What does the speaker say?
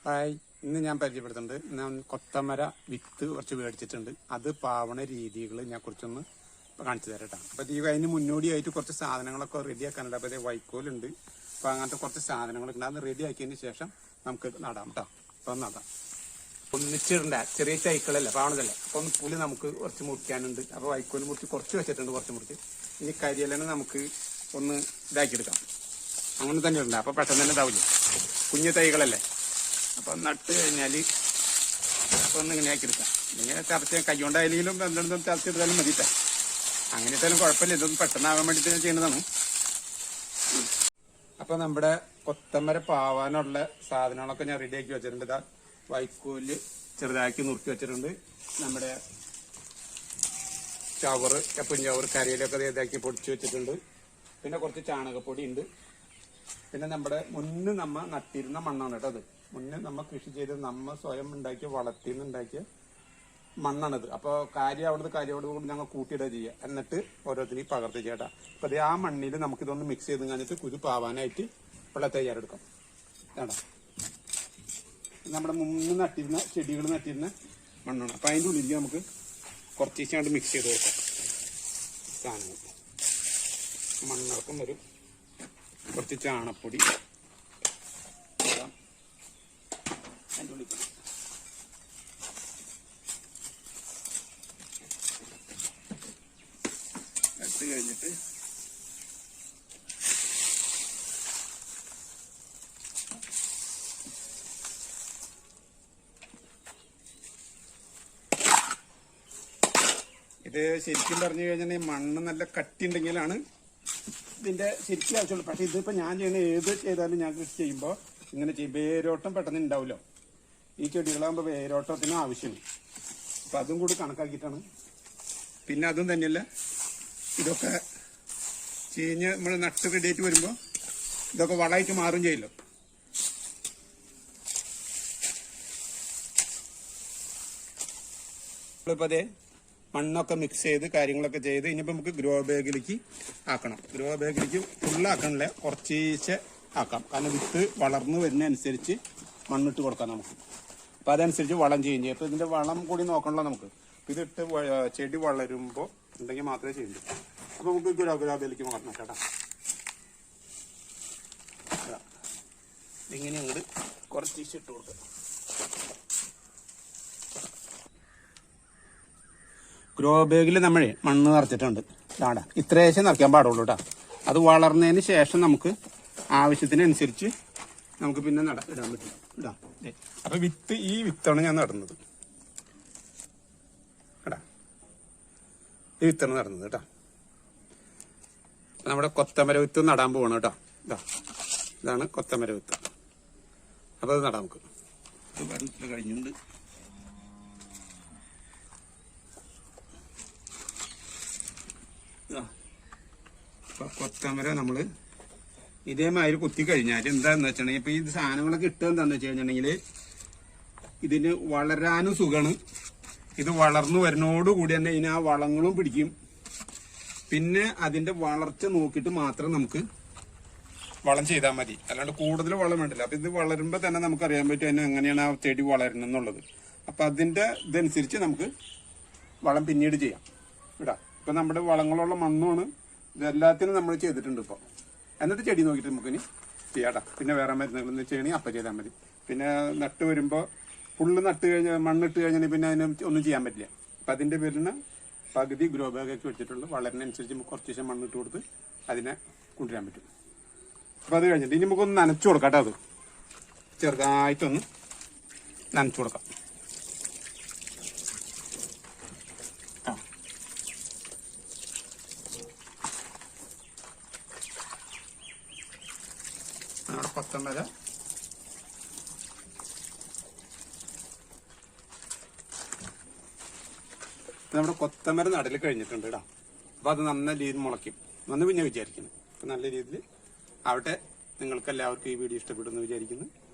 Hi, ഇന്ന് ഞാൻ പരിചയപ്പെടുത്തുന്നുണ്ട്. ഞാൻ കൊത്തമര വിത്ത് കുറച്ച് മേടിച്ചിട്ടുണ്ട്. അത് പാവണ രീതികൾ ഞാൻ കുറച്ചൊന്ന് കാണിച്ചു തരാം കേട്ടോ. അപ്പോൾ അതിന് മുന്നോടിയായിട്ട് കുറച്ച് സാധനങ്ങളൊക്കെ റെഡിയാക്കാനുണ്ട്. അപ്പോൾ വൈക്കോലുണ്ട്, അപ്പോൾ അങ്ങനത്തെ കുറച്ച് സാധനങ്ങളൊക്കെ ഉണ്ട്. അത് റെഡിയാക്കിയതിന് ശേഷം നമുക്ക് നടാം കേട്ടോ. അപ്പം നടാം. ഒന്നിച്ചിടണ്ട, ചെറിയ തൈക്കളല്ലേ, പാവണതല്ലേ. അപ്പോൾ ഒന്ന് പുളി നമുക്ക് കുറച്ച് മുറിക്കാനുണ്ട്. അപ്പോൾ വൈക്കോല് മുറിച്ച് കുറച്ച് വെച്ചിട്ടുണ്ട്, കുറച്ച് മുറിച്ച്. ഇനി കരിയലിനെ നമുക്ക് ഒന്ന് ഇതാക്കിയെടുക്കാം. അങ്ങനെ തന്നെ ഉണ്ട്. അപ്പോൾ പെട്ടെന്ന് തന്നെ ഇതാവില്ല, കുഞ്ഞു തൈകളല്ലേ. അപ്പൊ നട്ട് കഴിഞ്ഞാല് അപ്പൊ ഒന്ന് ഇങ്ങനെ ആക്കിയെടുക്കാം. ഇങ്ങനെ ചതച്ച് കൈകൊണ്ടായാലും എന്തെങ്കിലും ചതച്ചെടുത്താലും മതിയിട്ട. അങ്ങനെ ഇട്ടാലും കുഴപ്പമില്ല. ഇതൊന്നും പെട്ടെന്നാകാൻ വേണ്ടിയിട്ട് ചെയ്യുന്നതാണ്. അപ്പൊ നമ്മുടെ കൊത്തമര പാവാനുള്ള സാധനങ്ങളൊക്കെ ഞാൻ റെഡിയാക്കി വെച്ചിട്ടുണ്ട്. ഇതാ വൈക്കോല് ചെറുതാക്കി നുറുക്കി വെച്ചിട്ടുണ്ട്. നമ്മുടെ ചവറ്, കപ്പും ചവറ്, കരയിലൊക്കെ ഇതാക്കി പൊടിച്ചു വെച്ചിട്ടുണ്ട്. പിന്നെ കുറച്ച് ചാണകപ്പൊടി ഉണ്ട്. പിന്നെ നമ്മുടെ മുന്ന് നമ്മ നട്ടിരുന്ന മണ്ണാണ് കേട്ടോ. അത് മുന്നേ നമ്മ കൃഷി ചെയ്ത് നമ്മ സ്വയം ഉണ്ടാക്കിയ വളർത്തിന്നുണ്ടാക്കിയ മണ്ണാണിത്. അപ്പോൾ കാര്യോട് കൂടി ഞങ്ങൾ കൂട്ടിയിടുക ചെയ്യുക. എന്നിട്ട് ഓരോരുത്തരും പകർത്തി ചെയ്യട്ടാ. അപ്പൊ അത് ആ മണ്ണിൽ നമുക്കിതൊന്ന് മിക്സ് ചെയ്ത് കഴിഞ്ഞിട്ട് കുരു പാവാനായിട്ട് വെള്ള തയ്യാറെടുക്കാം. കേട്ടാ, നമ്മുടെ മുന്ന് നട്ടിരുന്ന ചെടികൾ നട്ടിരുന്ന മണ്ണാണ്. അപ്പൊ അതിൻ്റെ ഉള്ളിൽ നമുക്ക് കുറച്ച് ദിവസം മിക്സ് ചെയ്ത് കൊടുക്കാം. സാധനങ്ങൾ മണ്ണർക്കും വരും. കുറച്ച് ചാണപ്പൊടി അതിൻ്റെ ഉള്ളിൽ എടുത്ത് കഴിഞ്ഞിട്ട് ഇത് ശരിക്കും പറഞ്ഞു കഴിഞ്ഞാൽ മണ്ണ് നല്ല കട്ടി ഉണ്ടെങ്കിലാണ് ഇതിന്റെ ശരിക്കും ആവശ്യമുള്ളൂ. പക്ഷെ ഇതിപ്പോ ഞാൻ ചെയ്യുന്ന ഏത് ചെയ്താലും ഞാൻ കൃഷി ചെയ്യുമ്പോൾ ഇങ്ങനെ ചെയ്യും. വേരോട്ടം പെട്ടെന്ന് ഉണ്ടാവുമല്ലോ. ഈ ചെടികളാകുമ്പോൾ വേരോട്ടത്തിന് ആവശ്യമാണ്. അപ്പൊ അതും കൂടി കണക്കാക്കിയിട്ടാണ്. പിന്നെ അതും തന്നെയല്ല, ഇതൊക്കെ ചീഞ്ഞ് നമ്മൾ നട്ട് റെഡിയായിട്ട് വരുമ്പോൾ ഇതൊക്കെ വളമായിട്ട് മാറും ചെയ്യല്ലോ. ഇപ്പൊ അതെ മണ്ണൊക്കെ മിക്സ് ചെയ്ത് കാര്യങ്ങളൊക്കെ ചെയ്ത് ഇനിയിപ്പോൾ നമുക്ക് ഗ്രോ ബാഗിലേക്ക് ആക്കണം. ഗ്രോ ബാഗിലേക്ക് ഫുള്ളാക്കണില്ല, കുറച്ചീശെ ആക്കാം. കാരണം വിത്ത് വളർന്നു വരുന്നതനുസരിച്ച് മണ്ണിട്ട് കൊടുക്കാം നമുക്ക്. അപ്പം അതനുസരിച്ച് വളം ചെയ്യും. അപ്പോൾ ഇതിൻ്റെ വളം കൂടി നോക്കണല്ലോ നമുക്ക്. ഇതിട്ട് ചെടി വളരുമ്പോൾ ഉണ്ടെങ്കിൽ മാത്രമേ ചെയ്യുള്ളൂ. അപ്പോൾ നമുക്ക് ഗ്രോ ബാഗിലേക്ക് മാറ്റണം കേട്ടോ. ഇങ്ങനെ അങ്ങോട്ട് കുറച്ചീശെ ഇട്ട് കൊടുക്കാം. ഗ്രോ ബാഗിൽ നമ്മൾ മണ്ണ് നിറച്ചിട്ടുണ്ട്. ഇതാടാ, ഇത്രേശം നിറയ്ക്കാൻ പാടുള്ളൂ കേട്ടോ. അത് വളർന്നതിന് ശേഷം നമുക്ക് ആവശ്യത്തിനനുസരിച്ച് നമുക്ക് പിന്നെ ഇടാൻ പറ്റും. ഇടാ, അപ്പൊ ഈ വിത്താണ് ഞാൻ നടുന്നത് കേട്ടാ. ഈ വിത്താണ് നടുന്നത് കേട്ടോ. നമ്മുടെ കൊത്തമര വിത്ത് നടാൻ പോവാണ് കേട്ടോ. ഇതാണ് കൊത്തമര വിത്ത്. അപ്പൊ അത് നടാം നമുക്ക്. കഴിഞ്ഞുണ്ട്. കൊത്തമര നമ്മള് ഇതേമാതിരി കുത്തി കഴിഞ്ഞാൽ എന്താന്ന് വെച്ചിട്ടുണ്ടെങ്കിൽ ഇപ്പൊ ഈ സാധനങ്ങളൊക്കെ ഇട്ട് എന്താന്ന് വെച്ച് കഴിഞ്ഞിട്ടുണ്ടെങ്കിൽ ഇതിന് വളരാനും സുഖമാണ്. ഇത് വളർന്നു വരുന്നതോടുകൂടി തന്നെ ഇതിന് ആ വളങ്ങളും പിടിക്കും. പിന്നെ അതിന്റെ വളർച്ച നോക്കിയിട്ട് മാത്രം നമുക്ക് വളം ചെയ്താൽ മതി. അല്ലാണ്ട് കൂടുതൽ വളം വേണ്ടില്ല. അപ്പൊ ഇത് വളരുമ്പോ തന്നെ നമുക്ക് അറിയാൻ പറ്റും അതിന് എങ്ങനെയാണ് ആ ചെടി വളരുന്നത് എന്നുള്ളത്. അപ്പൊ അതിന്റെ ഇതനുസരിച്ച് നമുക്ക് വളം പിന്നീട് ചെയ്യാം. ഇടാം. ഇപ്പൊ നമ്മുടെ വളങ്ങളുള്ള മണ്ണുമാണ്. ഇതെല്ലാത്തിനും നമ്മൾ ചെയ്തിട്ടുണ്ട് ഇപ്പോൾ. എന്നിട്ട് ചെടി നോക്കിയിട്ട് നമുക്കിനി ചെയ്യാട്ടാ. പിന്നെ വേറെ മരുന്നുകളൊന്നും ചെയ്യണമെങ്കിൽ അപ്പം ചെയ്താൽ മതി. പിന്നെ നട്ട് വരുമ്പോൾ ഫുള്ള് നട്ട് കഴിഞ്ഞാൽ മണ്ണിട്ട് കഴിഞ്ഞാൽ പിന്നെ അതിന് ഒന്നും ചെയ്യാൻ പറ്റില്ല. അപ്പം അതിൻ്റെ പേരിന് പകുതി ഗ്രോ ബാഗൊക്കെ വെച്ചിട്ടുള്ളൂ. വളരുന്നതനുസരിച്ച് നമുക്ക് കുറച്ച് ദിവസം മണ്ണിട്ട് കൊടുത്ത് അതിനെ കൊണ്ടുവരാൻ പറ്റും. അപ്പം അത് കഴിഞ്ഞിട്ട് ഇനി നമുക്കൊന്ന് നനച്ചു കൊടുക്കാം കേട്ടോ. അത് ചെറുതായിട്ടൊന്ന് നനച്ചു കൊടുക്കാം. നമ്മുടെ കൊത്തമര നടൽ കഴിഞ്ഞിട്ടുണ്ട് കേട്ടോ. അപ്പൊ അത് നല്ല രീതിയിൽ മുളയ്ക്കും എന്ന് പിന്നെ വിചാരിക്കുന്നു. അപ്പൊ നല്ല രീതിയിൽ ആവട്ടെ. നിങ്ങൾക്ക് എല്ലാവർക്കും ഈ വീഡിയോ ഇഷ്ടപ്പെടുമെന്ന് വിചാരിക്കുന്നു.